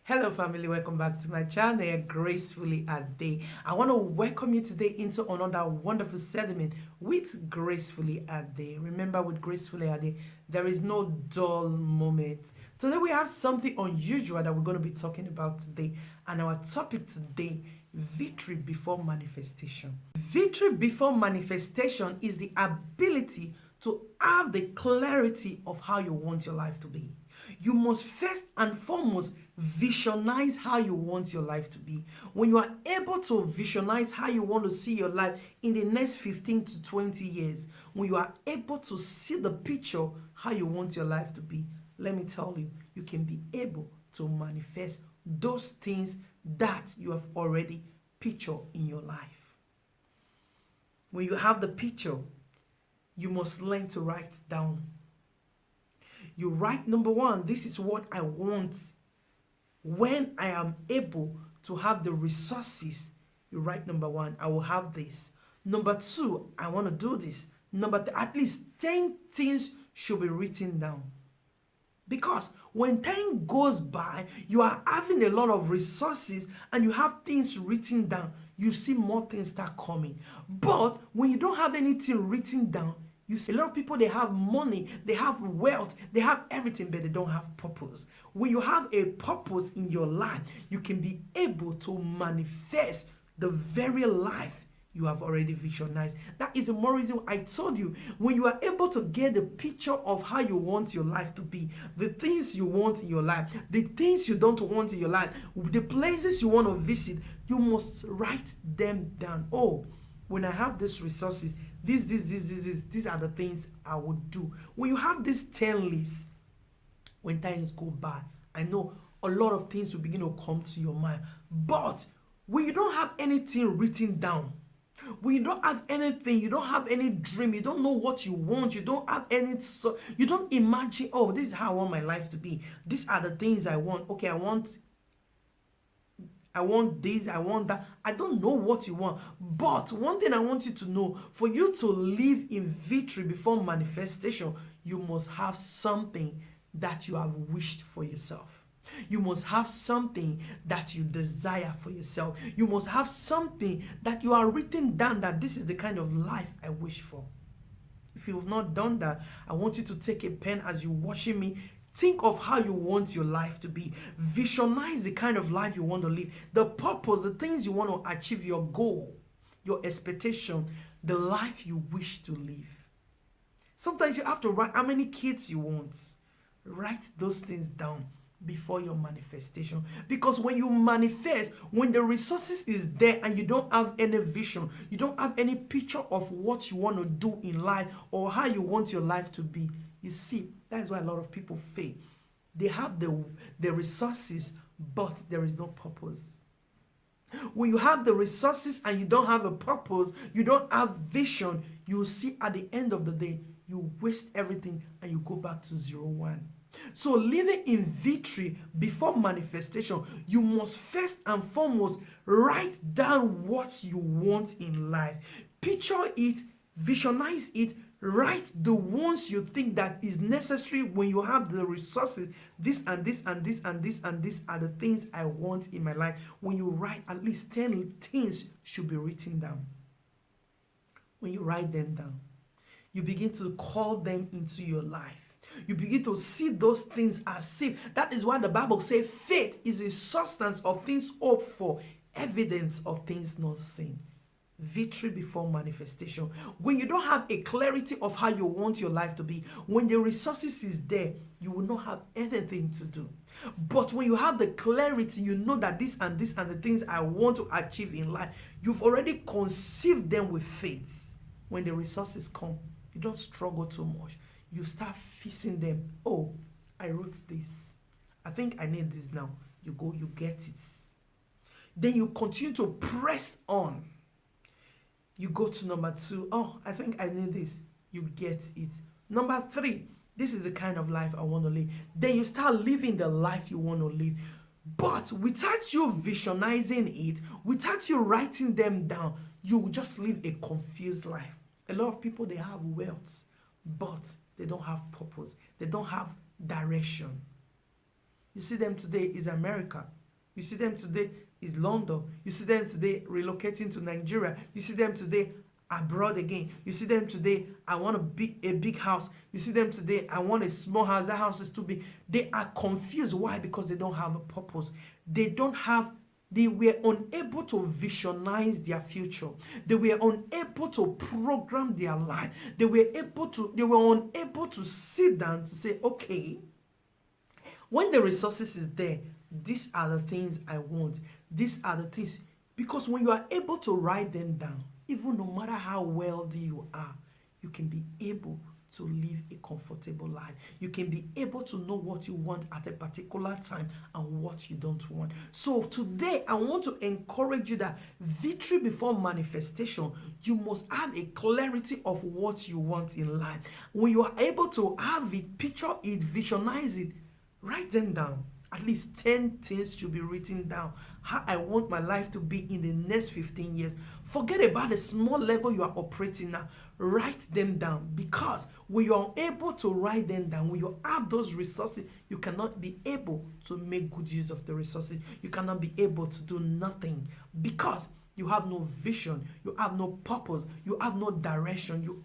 Hello, family. Welcome back to my channel, Gracefully a Day. I want to welcome you today into another wonderful segment with Gracefully a Day. Remember, with Gracefully a Day, there is no dull moment. Today, we have something unusual that we're going to be talking about today. And our topic today, victory before manifestation. Victory before manifestation is the ability to have the clarity of how you want your life to be. You must first and foremost visualize how you want your life to be. When you are able to visualize how you want to see your life in the next 15 to 20 years, when you are able to see the picture how you want your life to be, let me tell you, you can be able to manifest those things that you have already pictured in your life. When you have the picture, you must learn to write down. You write, number one, this is what I want. When I am able to have the resources, you write, number one, I will have this. Number two, I want to do this. At least 10 things should be written down. Because when time goes by, you are having a lot of resources and you have things written down. You see more things start coming. But when you don't have anything written down, you see a lot of people, they have money, they have wealth, they have everything, but they don't have purpose. When you have a purpose in your life, you can be able to manifest the very life you have already visualized. That is the more reason I told you, when you are able to get the picture of how you want your life to be, the things you want in your life, the things you don't want in your life, the places you want to visit, you must write them down. Oh, when I have these resources, these are the things I would do. When you have this 10 lists, when times go by, I know a lot of things will begin to come to your mind. But when you don't have anything written down, when you don't have anything, you don't have any dream, you don't know what you want, you don't have any, so you don't imagine, oh, this is how I want my life to be. These are the things I want. Okay, I want this, I want that. I don't know what you want. But one thing I want you to know, for you to live in victory before manifestation, you must have something that you have wished for yourself. You must have something that you desire for yourself. You must have something that you are written down that this is the kind of life I wish for. If you've not done that, I want you to take a pen as you're watching me. Think of how you want your life to be. Visualize the kind of life you want to live, the purpose, the things you want to achieve, your goal, your expectation, the life you wish to live. Sometimes you have to write how many kids you want. Write those things down before your manifestation. Because when you manifest, when the resources is there and you don't have any vision, you don't have any picture of what you want to do in life or how you want your life to be, you see, that is why a lot of people fail. They have the resources, but there is no purpose. When you have the resources and you don't have a purpose, you don't have vision, you will see at the end of the day, you waste everything and you go back to 0-1. So living in victory before manifestation, you must first and foremost write down what you want in life. Picture it, visualize it, write the ones you think that is necessary when you have the resources. This and this and this and this and this are the things I want in my life. When you write, at least 10 things should be written down. When you write them down, you begin to call them into your life. You begin to see those things as if. That is why the Bible says faith is a substance of things hoped for, evidence of things not seen. Victory before manifestation. When you don't have a clarity of how you want your life to be, when the resources is there, you will not have anything to do. But when you have the clarity, you know that this and this and the things I want to achieve in life, you've already conceived them with faith. When the resources come, you don't struggle too much. You start fixing them. Oh, I wrote this. I think I need this now. You go, you get it. Then you continue to press on. You go to number 2. Oh, I think I need this. You get it. Number 3, this is the kind of life I want to live. Then you start living the life you want to live. But without you visualizing it, without you writing them down, you will just live a confused life. A lot of people, they have wealth, but they don't have purpose. They don't have direction. You see them today is America. You see them today is London. You see them today relocating to Nigeria. You see them today abroad again. You see them today, I want a big house. You see them today, I want a small house. That house is too big. They are confused. Why? Because they don't have a purpose. They were unable to visionize their future. They were unable to program their life. They were unable to sit down to say, okay, when the resources is there, these are the things I want. These are the things. Because when you are able to write them down, even no matter how wealthy you are, you can be able to live a comfortable life. You can be able to know what you want at a particular time and what you don't want. So today, I want to encourage you that victory before manifestation, you must have a clarity of what you want in life. When you are able to have it, picture it, visualize it, write them down. At least 10 things should be written down. How I want my life to be in the next 15 years. Forget about the small level you are operating now. Write them down, because when you are able to write them down, when you have those resources, you cannot be able to make good use of the resources. You cannot be able to do nothing, because you have no vision, you have no purpose, you have no direction, your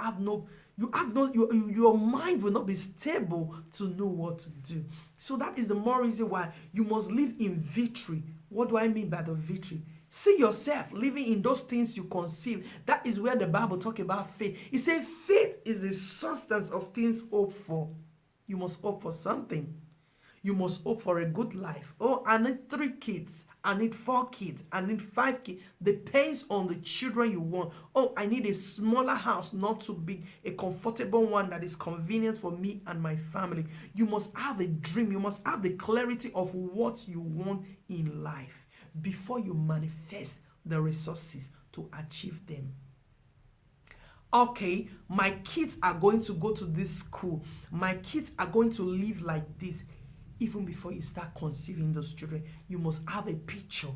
mind will not be stable to know what to do. So that is the more reason why you must live in victory. What do I mean by the victory? See yourself living in those things you conceive. That is where the Bible talks about faith. It says faith is the substance of things hoped for. You must hope for something. You must hope for a good life. Oh, I need 3 kids. I need 4 kids. I need 5 kids. Depends on the children you want. Oh, I need a smaller house, not too big. A comfortable one that is convenient for me and my family. You must have a dream. You must have the clarity of what you want in life before you manifest the resources to achieve them. Okay, my kids are going to go to this school. My kids are going to live like this. Even before you start conceiving those children, you must have a picture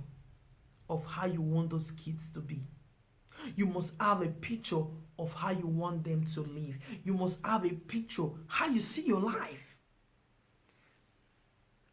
of how you want those kids to be. You must have a picture of how you want them to live. You must have a picture how you see your life.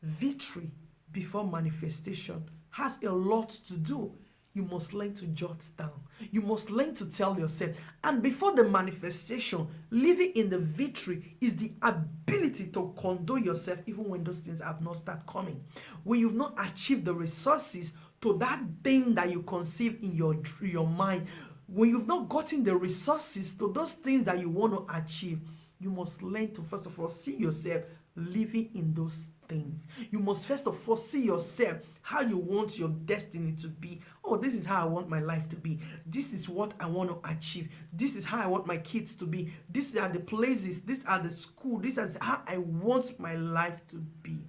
Victory before manifestation has a lot to do. You must learn to jot down. You must learn to tell yourself. And before the manifestation, living in the victory is the ability to condole yourself even when those things have not started coming. When you've not achieved the resources to that thing that you conceive in your mind, when you've not gotten the resources to those things that you want to achieve, you must learn to first of all see yourself living in those things. You must first of all see yourself how you want your destiny to be. Oh, this is how I want my life to be. This is what I want to achieve. This is how I want my kids to be. These are the places. These are the school. This is how I want my life to be.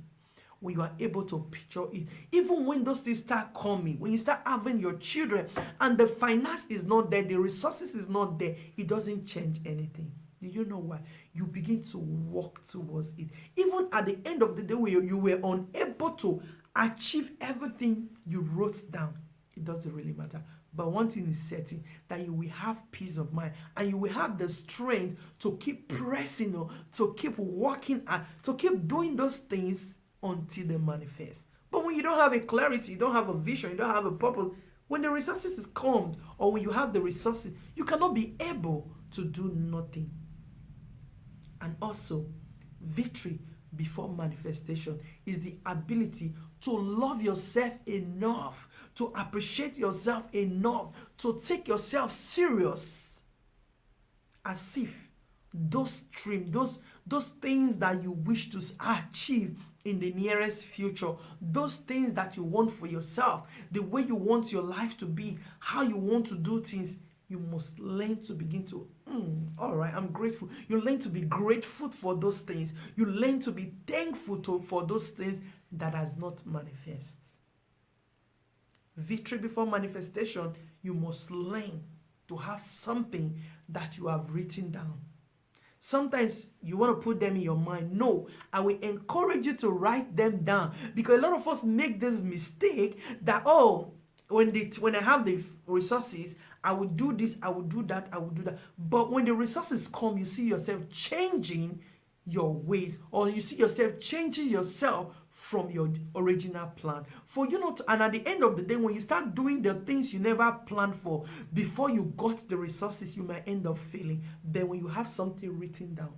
When you are able to picture it, even when those things start coming, when you start having your children and the finance is not there, the resources is not there, it doesn't change anything. Do you know why? You begin to walk towards it. Even at the end of the day where you were unable to achieve everything you wrote down, it doesn't really matter. But one thing is certain, that you will have peace of mind and you will have the strength to keep pressing, to keep working, to keep doing those things until they manifest. But when you don't have a clarity, you don't have a vision, you don't have a purpose, when the resources come or when you have the resources, you cannot be able to do nothing. And also, victory before manifestation is the ability to love yourself enough, to appreciate yourself enough, to take yourself serious, as if those dreams, those things that you wish to achieve in the nearest future, those things that you want for yourself, the way you want your life to be, how you want to do things, you must learn to begin to, all right, I'm grateful. You learn to be grateful for those things. You learn to be thankful for those things that has not manifest. Victory before manifestation, you must learn to have something that you have written down. Sometimes you want to put them in your mind. No, I will encourage you to write them down, because a lot of us make this mistake that, when I have the resources, I will do this, I will do that, I will do that. But when the resources come, you see yourself changing your ways, or you see yourself changing yourself from your original plan. For you not, and at the end of the day, when you start doing the things you never planned for, before you got the resources, you might end up failing. Then when you have something written down,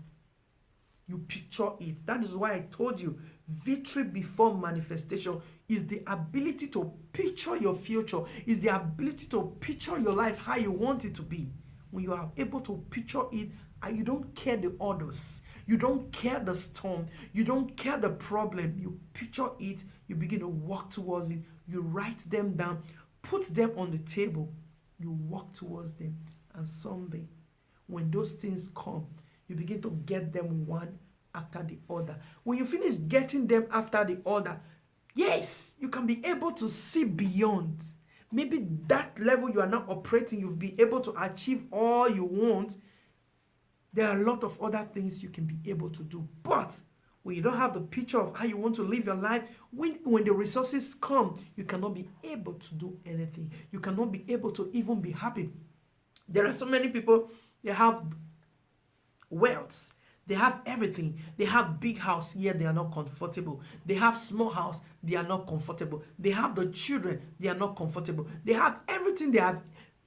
you picture it. That is why I told you, victory before manifestation is the ability to picture your future, is the ability to picture your life how you want it to be. When you are able to picture it, and you don't care the others, you don't care the storm, you don't care the problem, you picture it, you begin to walk towards it, you write them down, put them on the table, you walk towards them, and someday, when those things come, you begin to get them one after the other. When you finish getting them after the other, yes, you can be able to see beyond. Maybe that level you are now operating, you'll be able to achieve all you want. There are a lot of other things you can be able to do. But when you don't have the picture of how you want to live your life, when the resources come, you cannot be able to do anything. You cannot be able to even be happy. There are so many people, they have wealth, they have everything, they have big house, yet they are not comfortable. They have small house, they are not comfortable. They have the children, they are not comfortable. They have everything,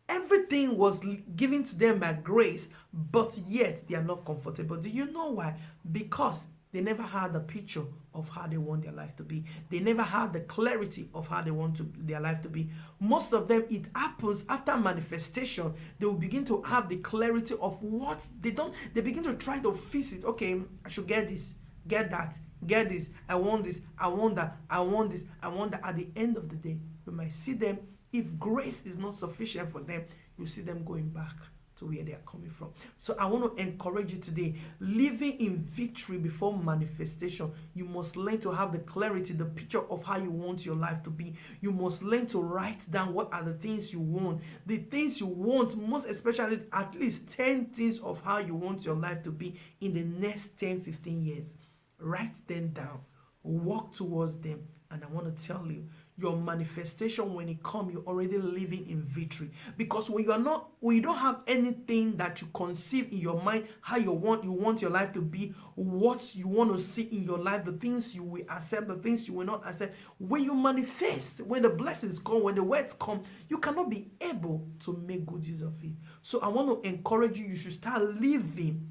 everything was given to them by grace, but yet they are not comfortable. Do you know why? Because they never had the picture of how they want their life to be. They never had the clarity of how they want their life to be. Most of them, it happens after manifestation. They will begin to have the clarity of what they don't. They begin to try to fix it. Okay, I should get this, get that, get this. I want this, I want that, I want this, I want that. At the end of the day, you might see them. If grace is not sufficient for them, you see them going back to where they are coming from. So I want to encourage you today, living in victory before manifestation. You must learn to have the clarity, the picture of how you want your life to be. You must learn to write down what are the things you want. The things you want, most especially at least 10 things of how you want your life to be in the next 10, 15 years. Write them down. Walk towards them. And I want to tell you, your manifestation, when it comes, you're already living in victory. Because when you don't have anything that you conceive in your mind, how you want your life to be, what you want to see in your life, the things you will accept, the things you will not accept. When you manifest, when the blessings come, when the words come, you cannot be able to make good use of it. So I want to encourage you, you should start living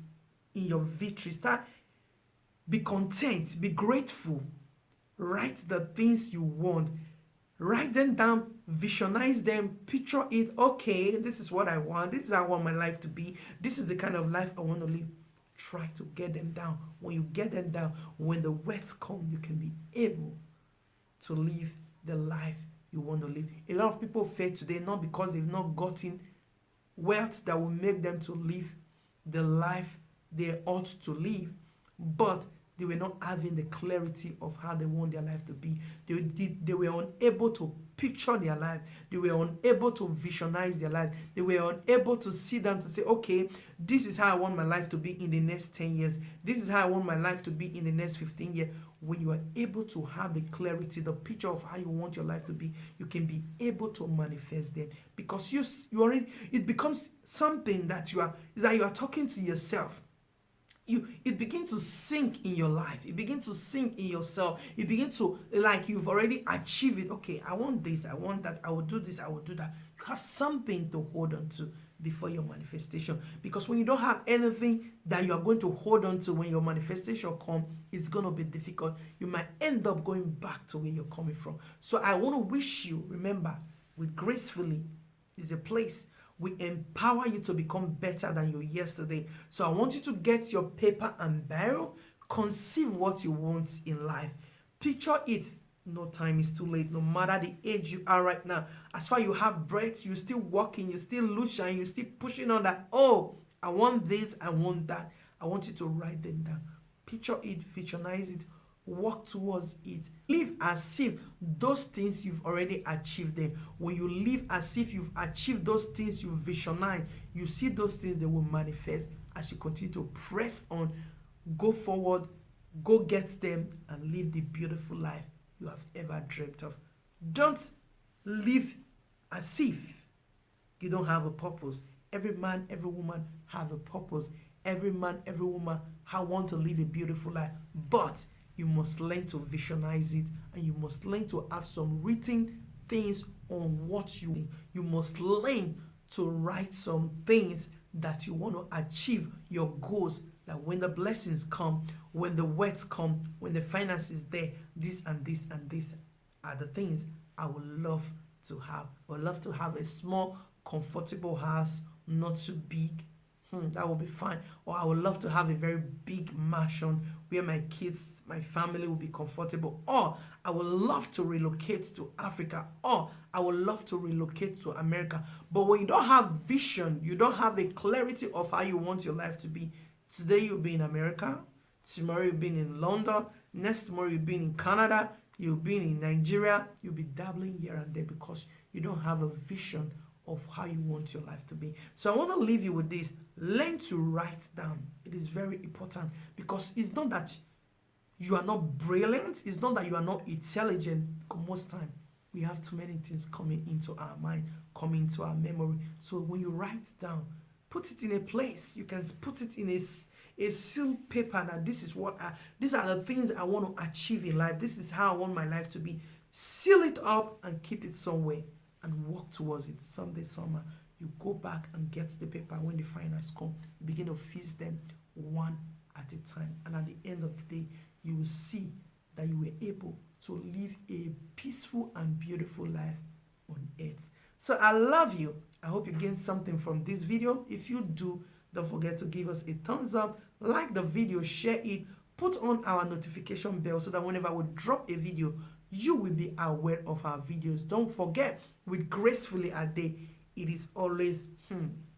in your victory. Be content, be grateful. Write the things you want. Write them down, visualize them, picture it. Okay, this is what I want. This is how I want my life to be. This is the kind of life I want to live. Try to get them down. When you get them down, when the words come, you can be able to live the life you want to live. A lot of people fail today not because they've not gotten wealth that will make them to live the life they ought to live, but they were not having the clarity of how they want their life to be. They were unable to picture their life. They were unable to visualize their life. They were unable to sit down to say, okay, this is how I want my life to be in the next 10 years. This is how I want my life to be in the next 15 years. When you are able to have the clarity, the picture of how you want your life to be, you can be able to manifest them. Because you already, it becomes something that you are talking to yourself. It begins to sink in your life. It begins to sink in yourself. It begins to, like, you've already achieved it. Okay, I want this, I want that, I will do this, I will do that. You have something to hold on to before your manifestation. Because when you don't have anything that you are going to hold on to when your manifestation comes, it's going to be difficult. You might end up going back to where you're coming from. So I want to wish you, remember, with Gracefully is a place we empower you to become better than you yesterday. So I want you to get your paper and barrel, conceive what you want in life. Picture it. No time is too late, no matter the age you are right now. As far as you have breath, you're still walking, you're still lushing, you're still pushing on that. Oh, I want this, I want that. I want you to write them down. Picture it, visualize it, walk towards it. Live as if those things you've already achieved them. When you live as if you've achieved those things you visualize, you see those things, they will manifest as you continue to press on, go forward, go get them, and live the beautiful life you have ever dreamt of. Don't live as if you don't have a purpose. Every man, every woman have a purpose. Every man, every woman want to live a beautiful life. But you must learn to visualize it, and you must learn to have some written things on what you must learn to write some things that you want to achieve, your goals, that when the blessings come, when the words come, when the finances there, this and this and this are the things I would love to have. I would love to have a small, comfortable house, not too big. That would be fine. Or I would love to have a very big mansion where my kids, my family will be comfortable. Or I would love to relocate to Africa. Or I would love to relocate to America. But when you don't have vision, you don't have a clarity of how you want your life to be. Today you'll be in America. Tomorrow you'll be in London. Next tomorrow you'll be in Canada. You'll be in Nigeria. You'll be dabbling here and there because you don't have a vision of how you want your life to be. So I want to leave you with this. Learn to write down. It is very important because it's not that you are not brilliant. It's not that you are not intelligent. Because most time we have too many things coming into our mind, coming into our memory. So when you write down, put it in a place. You can put it in a sealed paper that these are the things I want to achieve in life. This is how I want my life to be. Seal it up and keep it somewhere and work towards it. Someday, summer, you go back and get the paper. When the finals come, you begin to feast them one at a time. And at the end of the day, you will see that you were able to live a peaceful and beautiful life on earth. So I love you. I hope you gained something from this video. If you do, don't forget to give us a thumbs up, like the video, share it, put on our notification bell so that whenever we drop a video, you will be aware of our videos. Don't forget, with Gracefully a Day, it is always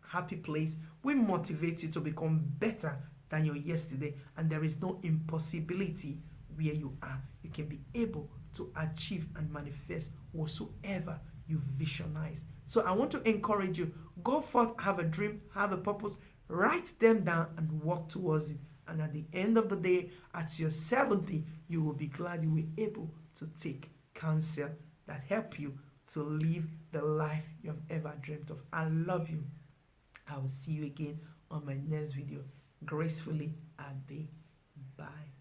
happy place. We motivate you to become better than your yesterday, and there is no impossibility where you are. You can be able to achieve and manifest whatsoever you visualize. So I want to encourage you, go forth, have a dream, have a purpose, write them down and work towards it. And at the end of the day, at your 70, you will be glad you were able to take counsel that help you to live the life you have ever dreamt of. I love you. I will see you again on my next video. Gracefully a Day. Bye.